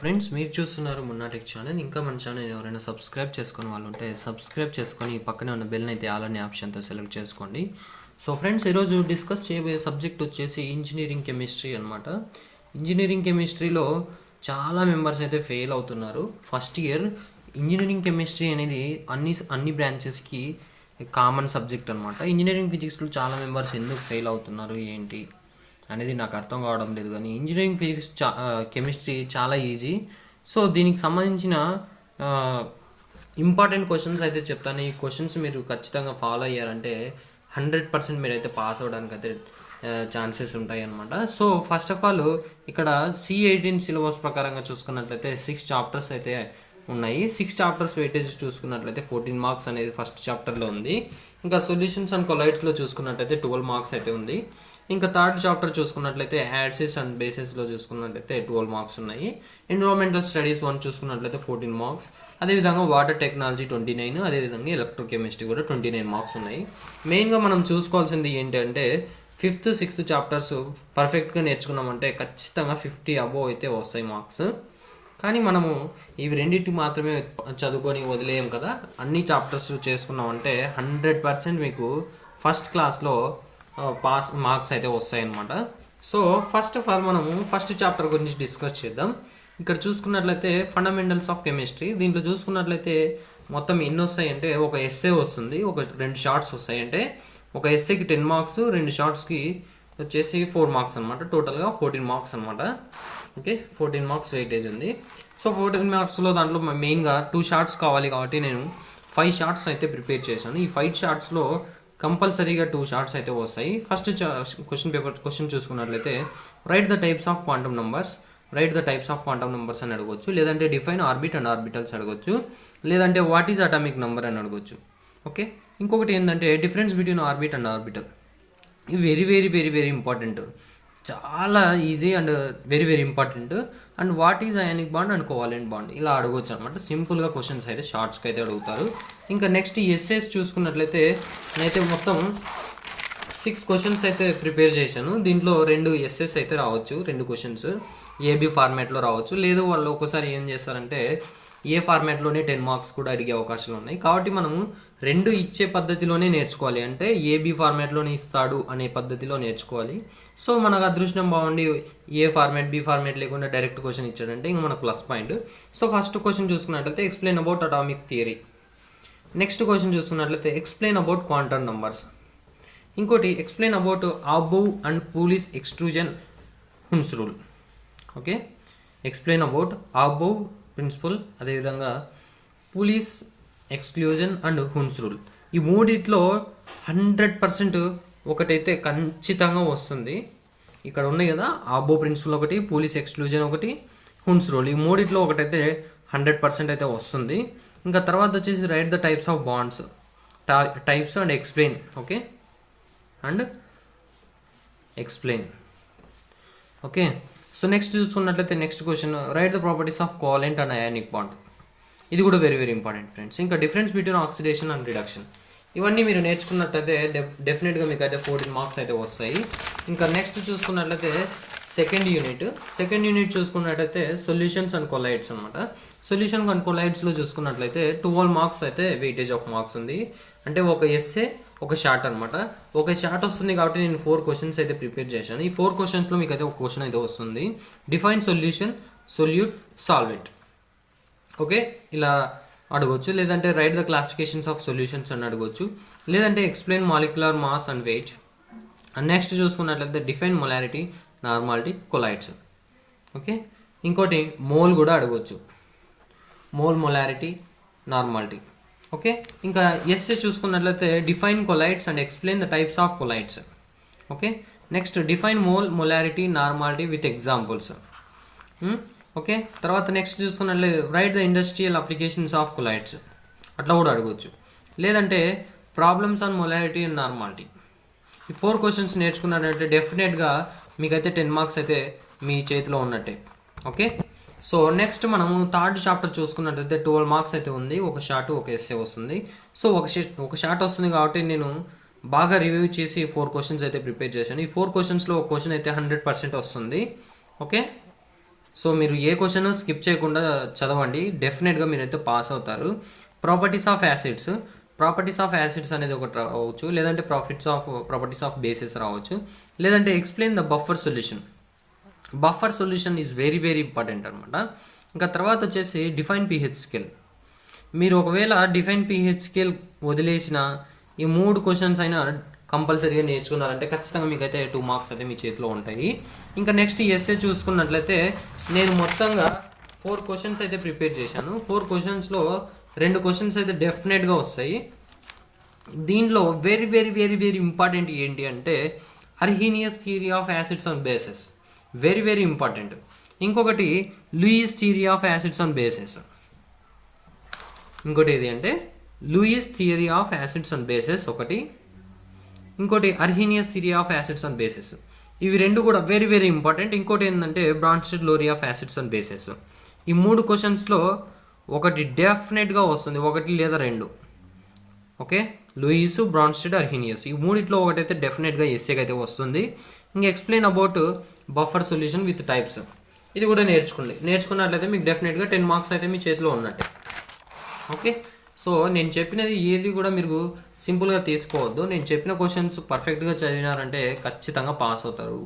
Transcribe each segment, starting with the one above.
Friends, మీరు చూస్తున్నారు Munna tech channel. ఇంకా మన ఛానల్ ఎవరైనా సబ్స్క్రైబ్ చేసుకుని వాళ్ళు ఉంటే సబ్స్క్రైబ్ చేసుకొని పక్కనే ఉన్న బెల్ని అయితే ఆల్ అనే ఆప్షన్తో సెలెక్ట్ చేసుకోండి. సో ఫ్రెండ్స్, ఈరోజు డిస్కస్ చేయబోయే సబ్జెక్ట్ వచ్చేసి ఇంజనీరింగ్ కెమిస్ట్రీ అనమాట. ఇంజనీరింగ్ కెమిస్ట్రీలో చాలా మెంబర్స్ అయితే ఫెయిల్ అవుతున్నారు. ఫస్ట్ ఇయర్ ఇంజనీరింగ్ కెమిస్ట్రీ అనేది అన్ని బ్రాంచెస్కి కామన్ సబ్జెక్ట్ అనమాట. ఇంజనీరింగ్ ఫిజిక్స్లో చాలా మెంబర్స్ ఎందుకు ఫెయిల్ అవుతున్నారు ఏంటి అనేది నాకు అర్థం కావడం లేదు. కానీ ఇంజనీరింగ్ ఫిజిక్స్ కెమిస్ట్రీ చాలా ఈజీ. సో దీనికి సంబంధించిన ఇంపార్టెంట్ క్వశ్చన్స్ అయితే చెప్తాను. ఈ క్వశ్చన్స్ మీరు ఖచ్చితంగా ఫాలో అయ్యారంటే 100% మీరైతే పాస్ అవ్వడానికి అయితే ఛాన్సెస్ ఉంటాయి అన్నమాట. సో ఫస్ట్ ఆఫ్ ఆల్ ఇక్కడ C18 సిలబస్ ప్రకారంగా చూసుకున్నట్లయితే 6 చాప్టర్స్ అయితే ఉన్నాయి. 6 చాప్టర్స్ వెయిటేజ్ చూసుకున్నట్లయితే 14 మార్క్స్ అనేది ఫస్ట్ చాప్టర్లో ఉంది. ఇంకా సొల్యూషన్స్ అండ్ కొలైడ్స్లో చూసుకున్నట్లయితే 12 మార్క్స్ అయితే ఉంది. ఇంకా థర్డ్ చాప్టర్ చూసుకున్నట్లయితే యాడ్సెస్ అండ్ బేసెస్లో చూసుకున్నట్లయితే 12 మార్క్స్ ఉన్నాయి. ఎన్విరాన్మెంటల్ స్టడీస్ 1 చూసుకున్నట్లయితే 14 మార్క్స్. అదేవిధంగా వాటర్ టెక్నాలజీ 29, అదేవిధంగా ఎలక్ట్రోకెమిస్ట్రీ కూడా 29 మార్క్స్ ఉన్నాయి. మెయిన్గా మనం చూసుకోవాల్సింది ఏంటంటే 5th, 6th చాప్టర్స్ పర్ఫెక్ట్గా నేర్చుకున్నామంటే ఖచ్చితంగా 50 అబోవ్ అయితే వస్తాయి మార్క్స్. కానీ మనము ఇవి రెండింటి మాత్రమే చదువుకొని వదిలేయం కదా. అన్ని చాప్టర్స్ చేసుకున్నామంటే 100% మీకు ఫస్ట్ క్లాస్లో పాస్ మార్క్స్ అయితే వస్తాయన్నమాట. సో ఫస్ట్ ఆఫ్ ఆల్ మనము ఫస్ట్ చాప్టర్ గురించి డిస్కస్ చేద్దాం. ఇక్కడ చూసుకున్నట్లయితే ఫండమెంటల్స్ ఆఫ్ కెమిస్ట్రీ. దీంట్లో చూసుకున్నట్లయితే మొత్తం ఎన్ని వస్తాయంటే ఒక ఎస్సే వస్తుంది, ఒక 2 షార్ట్స్ వస్తాయంటే ఒక ఎస్సేకి 10 మార్క్స్, 2 షార్ట్స్కి వచ్చేసి 4 మార్క్స్ అనమాట. టోటల్గా 14 మార్క్స్ అనమాట. ఓకే, 14 మార్క్స్ వెయిటేజ్ ఉంది. సో 14 మార్క్స్లో దాంట్లో మెయిన్గా 2 షార్ట్స్ కావాలి కాబట్టి నేను 5 షార్ట్స్ అయితే ప్రిపేర్ చేశాను. ఈ 5 షార్ట్స్లో కంపల్సరీగా 2 షార్ట్స్ అయితే వస్తాయి. ఫస్ట్ క్వశ్చన్ చూసుకున్నట్లయితే write the types of quantum numbers అని అడగవచ్చు, లేదంటే డిఫైన్ ఆర్బిట్ అండ్ ఆర్బిటల్స్ అడగవచ్చు, లేదంటే వాట్ ఈజ్ అటామిక్ నంబర్ అని అడగవచ్చు. ఓకే, ఇంకొకటి ఏంటంటే difference between orbit and orbital. ఇవి very very very very important, చాలా easy and very very important. And what is ionic bond and covalent bond ఇలా అడగవచ్చు అనమాట. సింపుల్గా క్వశ్చన్స్ అయితే షార్ట్స్కి అయితే అడుగుతారు. ఇంకా నెక్స్ట్ ఎస్ఏస్ చూసుకున్నట్లయితే నేనైతే మొత్తం 6 క్వశ్చన్స్ అయితే ప్రిపేర్ చేశాను. దీంట్లో 2 ఎస్ఎస్ అయితే రావచ్చు, 2 క్వశ్చన్స్ ఏబీ ఫార్మాట్లో రావచ్చు. లేదు వాళ్ళు ఒకసారి ఏం చేస్తారంటే ఏ ఫార్మాట్లోనే 10 మార్క్స్ కూడా అడిగే అవకాశాలు ఉన్నాయి. కాబట్టి మనము 2 ఇచ్చే పద్ధతిలోనే నేర్చుకోవాలి. అంటే ఏబీ ఫార్మాట్లోనే ఇస్తాడు అనే పద్ధతిలో నేర్చుకోవాలి. సో మనకు అదృష్టం బాగుండి ఏ ఫార్మాట్ బి ఫార్మాట్ లేకుండా డైరెక్ట్ క్వశ్చన్ ఇచ్చాడంటే ఇంక మనకు plus point. So first question చూసుకున్నట్లయితే explain about atomic theory. Next question చూసుకున్నట్లయితే ఎక్స్ప్లెయిన్ అబౌట్ క్వాంటమ్ నంబర్స్. ఇంకోటి explain about Aufbau and Pauli's exclusion Hund's rule. Okay, explain about Aufbau principle, అదేవిధంగా Pauli's exclusion and Hund's rule. ఈ మూడిట్లో 100% ఒకటైతే ఖచ్చితంగా వస్తుంది. ఇక్కడ ఉన్నాయి కదా, అబో ప్రిన్సిపల్ ఒకటి, పూలిస్ ఎక్స్క్లూజన్ ఒకటి, హున్స్ రూల్. ఈ మూడిట్లో ఒకటైతే 100% అయితే వస్తుంది. ఇంకా తర్వాత వచ్చేసి write the types of bonds, types and explain. Okay, and explain. Okay, so next చూసుకున్నట్లయితే next question write the properties of covalent and ionic bond. ఇది కూడా వెరీ వెరీ ఇంపార్టెంట్ ఫ్రెండ్స్. ఇంకా difference between oxidation and reduction. ఇవన్నీ మీరు నేర్చుకున్నట్లయితే డెఫినెట్గా మీకు అయితే 14 marks అయితే వస్తాయి. ఇంకా నెక్స్ట్ చూసుకున్నట్లయితే సెకండ్ యూనిట్ చూసుకున్నట్లయితే సొల్యూషన్స్ అండ్ కొలైడ్స్ అనమాట. సొల్యూషన్ అండ్ కొలైడ్స్లో చూసుకున్నట్లయితే 12 మార్క్స్ అయితే వెయిటేజ్ ఆఫ్ మార్క్స్ ఉంది. అంటే ఒక ఎస్ఏ ఒక షార్ట్ అనమాట. ఒక షార్ట్ వస్తుంది కాబట్టి నేను 4 క్వశ్చన్స్ అయితే ప్రిపేర్ చేశాను. ఈ 4 క్వశ్చన్స్లో మీకు అయితే ఒక క్వశ్చన్ అయితే వస్తుంది. Define solution, solute, solvent. Okay, ఇలా అడగవచ్చు. లేదంటే write the classifications of solutions అని అడగవచ్చు. లేదంటే explain molecular mass and weight. And next చూసుకున్నట్లయితే define molarity, normality, colloids. Okay, ఇంకోటి మోల్ కూడా అడగవచ్చు, మోల్, మొలారిటీ, నార్మాలిటీ. ఓకే, ఇంకా ఎస్ఏ చూసుకున్నట్లయితే define colloids and explain the types of colloids. Okay, next define mole, molarity, normality with examples. Okay, తర్వాత next చూసుకున్నట్లయితే write the industrial applications of colloids అట్లా కూడా అడగవచ్చు. లేదంటే problems on molarity and normality. ఈ 4 questions నేర్చుకున్నట్లయితే డెఫినెట్గా మీకైతే 10 మార్క్స్ అయితే మీ చేతిలో ఉన్నట్టే. ఓకే, సో నెక్స్ట్ మనము థర్డ్ చాప్టర్ చూసుకున్నట్లయితే 12 మార్క్స్ అయితే ఉంది. ఒక షార్ట్, ఒక ఎస్ఏ వస్తుంది. సో ఒక షార్ట్ వస్తుంది కాబట్టి నేను బాగా రివ్యూ చేసి 4 క్వశ్చన్స్ అయితే ప్రిపేర్ చేశాను. ఈ 4 క్వశ్చన్స్లో ఒక క్వశ్చన్ అయితే 100% వస్తుంది. ఓకే, సో మీరు ఏ క్వశ్చన్ స్కిప్ చేయకుండా చదవండి, డెఫినెట్గా మీరైతే పాస్ అవుతారు. ప్రాపర్టీస్ ఆఫ్ యాసిడ్స్ అనేది ఒకటి రావచ్చు, లేదంటే ప్రాపర్టీస్ ఆఫ్ బేసిస్ రావచ్చు, లేదంటే explain the buffer solution is very very important అనమాట. ఇంకా తర్వాత వచ్చేసి డిఫైన్ pH స్కేల్. మీరు ఒకవేళ డిఫైన్ pH స్కేల్ వదిలేసిన ఈ 3 క్వశ్చన్స్ అయినా కంపల్సరీగా నేర్చుకున్నారంటే ఖచ్చితంగా మీకైతే 2 మార్క్స్ అయితే మీ చేతిలో ఉంటాయి. ఇంకా నెక్స్ట్ ఎస్ఏ చూసుకున్నట్లయితే నేను మొత్తంగా 4 క్వశ్చన్స్ అయితే ప్రిపేర్ చేశాను. 4 క్వశ్చన్స్లో 2 క్వశ్చన్స్ అయితే డెఫినెట్గా వస్తాయి. దీనిలో very very very very important ఏంటి అంటే Arrhenius theory of acids and bases, very very important. ఇంకొకటి Lewis theory of acids and bases. ఇంకోటి ఏది అంటే Lewis theory of acids and bases ఒకటి, ఇంకోటి Arrhenius theory of acids and bases. ఇవి 2 కూడా వెరీ వెరీ ఇంపార్టెంట్. ఇంకోటి ఏంటంటే Bronsted Lowry of acids and bases. ఈ 3 క్వశ్చన్స్లో ఒకటి డెఫినెట్గా వస్తుంది, 1 లేదా 2. ఓకే, లూయిస్, బ్రాన్స్టెడ్, అర్హీనియస్ ఈ 3లో ఒకటైతే డెఫినెట్గా ఎస్ఏకి అయితే వస్తుంది. ఇంకా explain about buffer solution with types, ఇది కూడా నేర్చుకున్నట్లయితే మీకు డెఫినెట్గా 10 మార్క్స్ అయితే మీ చేతిలో ఉన్నట్టే. ఓకే, సో నేను చెప్పినది ఏది కూడా మీరు సింపుల్గా తీసుకోవద్దు. నేను చెప్పిన క్వశ్చన్స్ పర్ఫెక్ట్గా చదివినారంటే ఖచ్చితంగా పాస్ అవుతారు.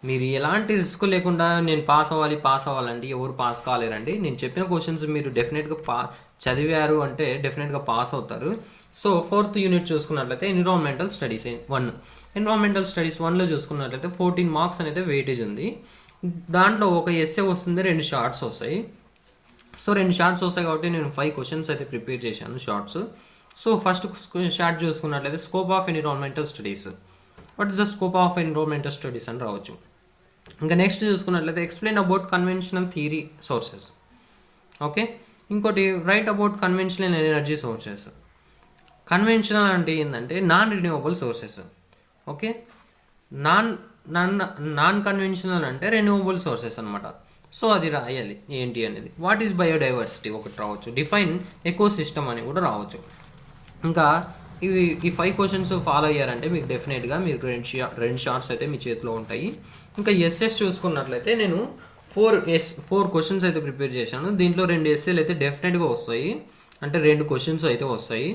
మీరు ఎలాంటి రిస్క్ లేకుండా నేను పాస్ అవ్వాలంటే ఎవరు పాస్ కాలేరండి. నేను చెప్పిన క్వశ్చన్స్ మీరు డెఫినెట్గా చదివారు అంటే డెఫినెట్గా పాస్ అవుతారు. సో 4th యూనిట్ చూసుకున్నట్లయితే ఎన్విరాన్మెంటల్ స్టడీస్ 1. ఎన్విరాన్మెంటల్ స్టడీస్ 1లో చూసుకున్నట్లయితే 14 మార్క్స్ అనేది వెయిటేజ్ ఉంది. దాంట్లో ఒక ఎస్ఏ వస్తుంది, 2 షార్ట్స్ వస్తాయి. సో 2 షార్ట్స్ వస్తాయి కాబట్టి నేను 5 క్వశ్చన్స్ అయితే ప్రిపేర్ చేశాను షార్ట్స్. సో ఫస్ట్ షార్ట్ చూసుకున్నట్లయితే scope of environmental studies, what is the scope of environmental studies అని రావచ్చు. ఇంకా నెక్స్ట్ చూసుకున్నట్లయితే explain about conventional theory sources. Okay, ఇంకోటి write about conventional energy sources. Conventional అంటే ఏంటంటే non renewable sources. Okay, non conventional అంటే renewable sources అనమాట. So అది రాయాలి ఏంటి అనేది. వాట్ ఈస్ బయోడైవర్సిటీ ఒకటి రావచ్చు, డిఫైన్ ఎకోసిస్టమ్ అని కూడా రావచ్చు. ఇంకా ఈ 5 క్వశ్చన్స్ ఫాలో అయ్యారంటే మీకు డెఫినెట్గా మీకు 2 షార్ట్స్ అయితే మీ చేతిలో ఉంటాయి. ఇంకా ఎస్ఎస్ చూసుకున్నట్లయితే నేను 4 క్వశ్చన్స్ అయితే ప్రిపేర్ చేశాను. దీంట్లో 2 ఎస్ఏలు అయితే డెఫినెట్గా వస్తాయి, అంటే 2 క్వశ్చన్స్ అయితే వస్తాయి,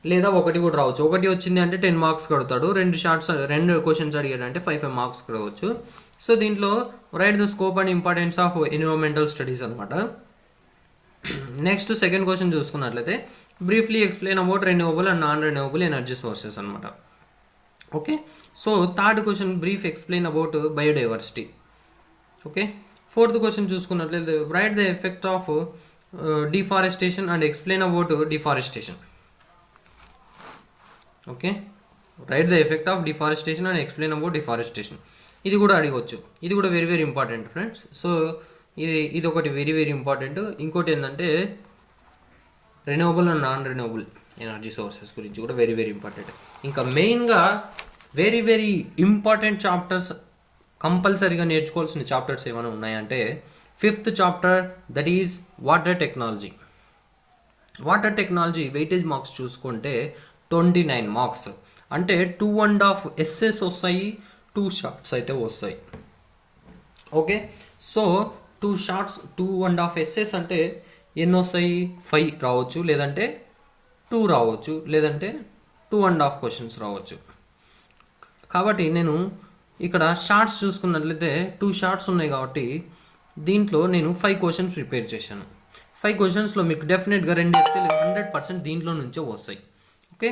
లేదా 1 కూడా రావచ్చు. 1 వచ్చింది అంటే 10 మార్క్స్ కడతాడు, 2 క్వశ్చన్స్ అడిగాడంటే 5 మార్క్స్ కడవచ్చు. సో దీంట్లో write the scope and importance of environmental studies అనమాట. నెక్స్ట్ సెకండ్ క్వశ్చన్ చూసుకున్నట్లయితే briefly explain about renewable and non renewable energy sources అనమాట. Okay, so third question brief explain about biodiversity. Okay, 4th question చూసుకున్నట్లయితే write the effect of deforestation and explain about deforestation. Okay, write the effect of deforestation and explain about deforestation. ఇది కూడా అడగవచ్చు, ఇది కూడా very very important friends. So ఇది ఒకటి very very important. ఇంకోటి ఏంటంటే renewable and non renewable energy sources గురించి కూడా వెరీ వెరీ ఇంపార్టెంట్. ఇంకా మెయిన్గా వెరీ వెరీ ఇంపార్టెంట్ చాప్టర్స్, కంపల్సరీగా నేర్చుకోవాల్సిన చాప్టర్స్ ఏమైనా ఉన్నాయంటే 5th chapter, that is water technology. Water technology weightage marks చూసుకుంటే 29 మార్క్స్, అంటే 2.5 ఎస్ఎస్ వస్తాయి, 2 షార్ట్స్ అయితే వస్తాయి. ఓకే, సో 2 షార్ట్స్ 2.5 ఎస్ఎస్ అంటే ఎన్ని వస్తాయి, 5 రావచ్చు, లేదంటే 2 రావచ్చు, లేదంటే 2.5 క్వశ్చన్స్ రావచ్చు. కాబట్టి నేను ఇక్కడ షార్ట్స్ చూసుకున్నట్లయితే 2 షార్ట్స్ ఉన్నాయి కాబట్టి దీంట్లో నేను 5 క్వశ్చన్స్ ప్రిపేర్ చేశాను. 5 క్వశ్చన్స్లో మీకు డెఫినెట్గా 2 ఎస్ఏలు 100% దీంట్లో నుంచే వస్తాయి. Okay,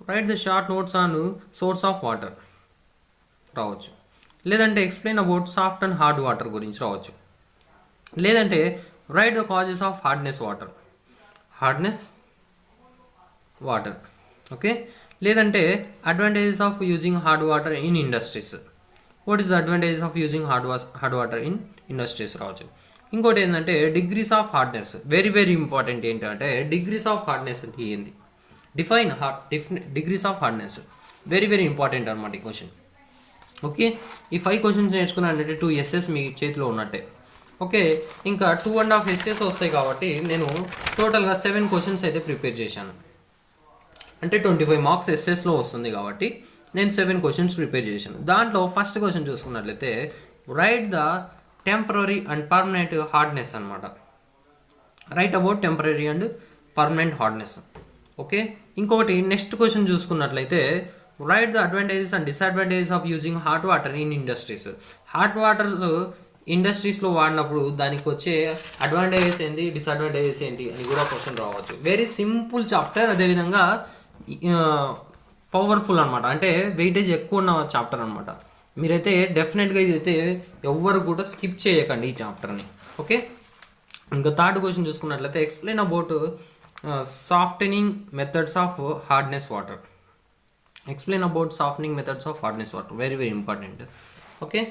write the short notes on source of water రావచ్చు, లేదంటే explain about soft and hard water గురించి రావచ్చు, లేదంటే write the causes of hardness water. Okay, లేదంటే advantages of using hard water in industries. What is the advantages of using hard water in industries రావచ్చు. ఇంకోటి ఏంటంటే degrees of hardness, very very important. ఏంటంటే degrees of hardness అంటే ఏంది, define degrees of hardness, very very important అనమాట ఈ question. Okay, ఈ 5 questions నేర్చుకున్నానంటే 2 SS మీ చేతిలో ఉన్నట్టే. ఓకే, ఇంకా 2.5 ఎస్ఎస్ వస్తాయి కాబట్టి నేను టోటల్గా 7 క్వశ్చన్స్ అయితే ప్రిపేర్ చేశాను, అంటే 25 మార్క్స్ ఎస్ఎస్లో వస్తుంది కాబట్టి నేను 7 క్వశ్చన్స్ ప్రిపేర్ చేశాను. దాంట్లో ఫస్ట్ క్వశ్చన్ చూసుకున్నట్లయితే write the temporary and permanent hardness అనమాట. Write about temporary and permanent hardness. Okay, ఇంకొకటి నెక్స్ట్ క్వశ్చన్ చూసుకున్నట్లయితే write the advantages and disadvantages of using hot water in industries. Hot waters ఇండస్ట్రీస్లో వాడినప్పుడు దానికి వచ్చే అడ్వాంటేజెస్ ఏంటి, disadvantages ఏంటి అని కూడా క్వశ్చన్ రావచ్చు. వెరీ సింపుల్ చాప్టర్, అదేవిధంగా పవర్ఫుల్ అనమాట, అంటే వెయిటేజ్ ఎక్కువ ఉన్న చాప్టర్ అనమాట. మీరైతే డెఫినెట్గా ఇదైతే ఎవ్వరు కూడా స్కిప్ చేయకండి ఈ చాప్టర్ని. ఓకే, ఇంకా థర్డ్ క్వశ్చన్ చూసుకున్నట్లయితే explain about softening methods of hardness water. Explain about softening methods of hardness water, very very important. Okay,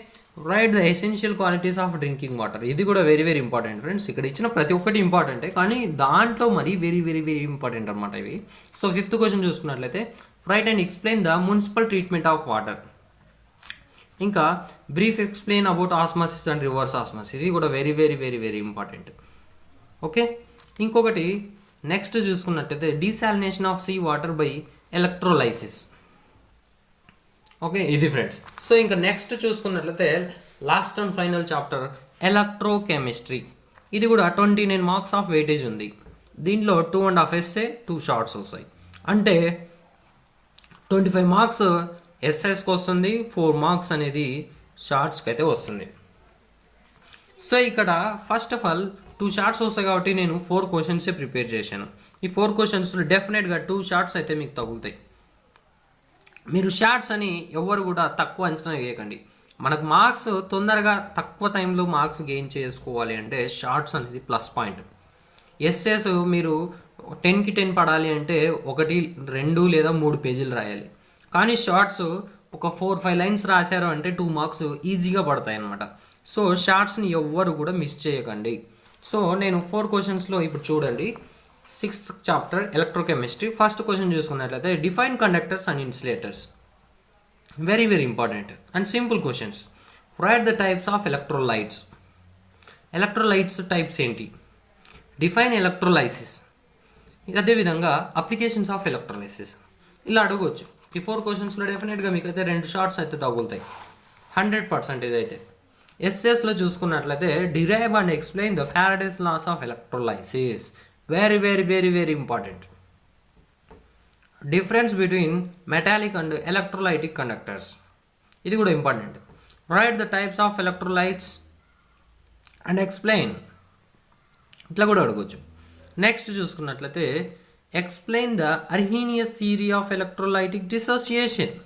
write the essential qualities of drinking water. ఇది కూడా వెరీ వెరీ ఇంపార్టెంట్ ఫ్రెండ్స్. ఇక్కడ ఇచ్చిన ప్రతి ఒక్కటి ఇంపార్టెంటే, కానీ దాంట్లో మరి వెరీ వెరీ వెరీ ఇంపార్టెంట్ అనమాట ఇవి. సో ఫిఫ్త్ క్వశ్చన్ చూసుకున్నట్లయితే write and explain the municipal treatment of water. ఇంకా brief explain about osmosis and reverse osmosis. ఇది కూడా very very very very important. Okay, ఇంకొకటి నెక్స్ట్ చూసుకున్నట్లయితే desalination of sea water by electrolysis. Okay, ఇది friends. So ఇంకా next చూసుకున్నట్లయితే last and final chapter electrochemistry. ఇది కూడా 29 మార్క్స్ ఆఫ్ వెయిటేజ్ ఉంది. దీంట్లో 2.5 ఎస్ఏ 2 షార్ట్స్ వస్తాయి. అంటే 25 మార్క్స్ ఎస్ఎస్కి వస్తుంది, 4 మార్క్స్ అనేది షార్ట్స్కి అయితే వస్తుంది. సో ఇక్కడ ఫస్ట్ ఆఫ్ ఆల్ 2 షార్ట్స్ వస్తాయి కాబట్టి నేను 4 క్వశ్చన్సే ప్రిపేర్ చేశాను. ఈ 4 క్వశ్చన్స్లో డెఫినెట్గా 2 షార్ట్స్ అయితే మీకు తగులుతాయి. మీరు షార్ట్స్ అని ఎవరు కూడా తక్కువ అంచనా వేయకండి. మనకు మార్క్స్ తొందరగా తక్కువ టైంలో మార్క్స్ గెయిన్ చేసుకోవాలి అంటే షార్ట్స్ అనేది ప్లస్ పాయింట్. ఎస్ఎస్ మీరు 10కి 10 పడాలి అంటే 1, 2 లేదా 3 పేజీలు రాయాలి. కానీ షార్ట్స్ ఒక 4-5 లైన్స్ రాశారు అంటే 2 మార్క్స్ ఈజీగా పడతాయి అన్నమాట. సో షార్ట్స్ని ఎవ్వరు కూడా మిస్ చేయకండి. సో నేను 4 క్వశ్చన్స్లో ఇప్పుడు చూడండి. 6th chapter electrochemistry. First question చూసుకున్నట్లయితే define conductors and insulators. Very very important and simple questions. Write the types of electrolytes. Electrolytes types ఏంటి, డిఫైన్ ఎలక్ట్రోలైసిస్, అదేవిధంగా అప్లికేషన్స్ ఆఫ్ ఎలక్ట్రోలైసిస్. ఇలా అడగవచ్చు. ఈ 4 క్వశ్చన్స్లో డెఫినెట్గా మీకు అయితే 2 షార్ట్స్ అయితే తగులుతాయి 100%. ఇదైతే ఎస్ఎస్లో చూసుకున్నట్లయితే derive and explain the Faraday's laws of electrolysis. Very very very very important. Difference between metallic and electrolytic conductors. ఇది కూడా important. Write the types of electrolytes and explain. ఇట్లా కూడా అడగవచ్చు. నెక్స్ట్ చూసుకున్నట్లయితే explain the Arrhenius theory of electrolytic dissociation.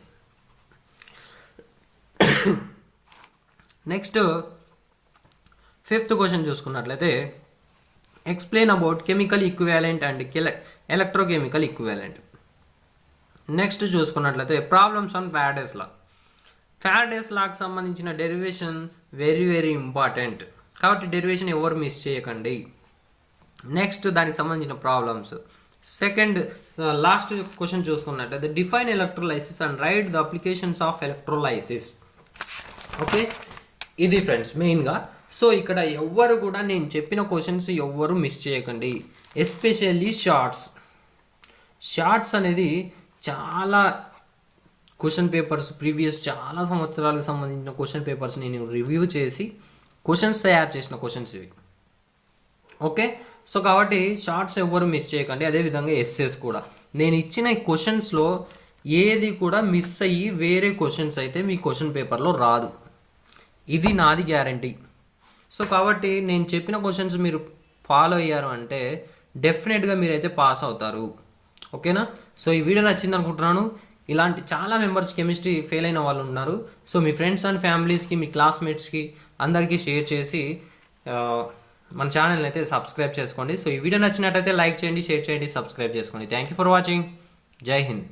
Next 5th question చూసుకున్నట్లయితే explain about chemical equivalent and electrochemical equivalent. Next చూసుకున్నట్లయితే problems on Faraday's law. Faraday's లాకి సంబంధించిన derivation very very important కాబట్టి derivation ఎవరు మిస్ చేయకండి. నెక్స్ట్ దానికి సంబంధించిన ప్రాబ్లమ్స్. సెకండ్ లాస్ట్ క్వశ్చన్ చూసుకున్నట్లయితే define electrolysis and right the applications of electrolysis. Okay, ఇది ఫ్రెండ్స్ మెయిన్గా. సో ఇక్కడ ఎవ్వరు కూడా నేను చెప్పిన క్వశ్చన్స్ ఎవ్వరు మిస్ చేయకండి. ఎస్పెషల్లీ షార్ట్స్ అనేది చాలా క్వశ్చన్ పేపర్స్ ప్రీవియస్ చాలా సంవత్సరాలకు సంబంధించిన క్వశ్చన్ పేపర్స్ నేను రివ్యూ చేసి క్వశ్చన్స్ తయారు చేసిన క్వశ్చన్స్ ఇవి. ఓకే, సో కాబట్టి షార్ట్స్ ఎవ్వరు మిస్ చేయకండి. అదేవిధంగా ఎస్ఎస్ కూడా నేను ఇచ్చిన ఈ క్వశ్చన్స్లో ఏది కూడా మిస్ అయ్యి వేరే క్వశ్చన్స్ అయితే మీ క్వశ్చన్ పేపర్లో రాదు. ఇది నాది గ్యారంటీ. సో కాబట్టి నేను చెప్పిన క్వశ్చన్స్ మీరు ఫాలో అయ్యారు అంటే డెఫినెట్గా మీరైతే పాస్ అవుతారు. ఓకేనా? సో ఈ వీడియో నచ్చింది అనుకుంటున్నాను. ఇలాంటి చాలా మెంబర్స్ కెమిస్ట్రీ ఫెయిల్ అయిన వాళ్ళు ఉన్నారు. సో మీ ఫ్రెండ్స్ అండ్ ఫ్యామిలీస్కి, మీ క్లాస్మేట్స్కి అందరికీ షేర్ చేసి మన ఛానల్ని అయితే సబ్స్క్రైబ్ చేసుకోండి. సో ఈ వీడియో నచ్చినట్టయితే లైక్ చేయండి, షేర్ చేయండి, సబ్స్క్రైబ్ చేసుకోండి. Thank you for watching. జై హింద్.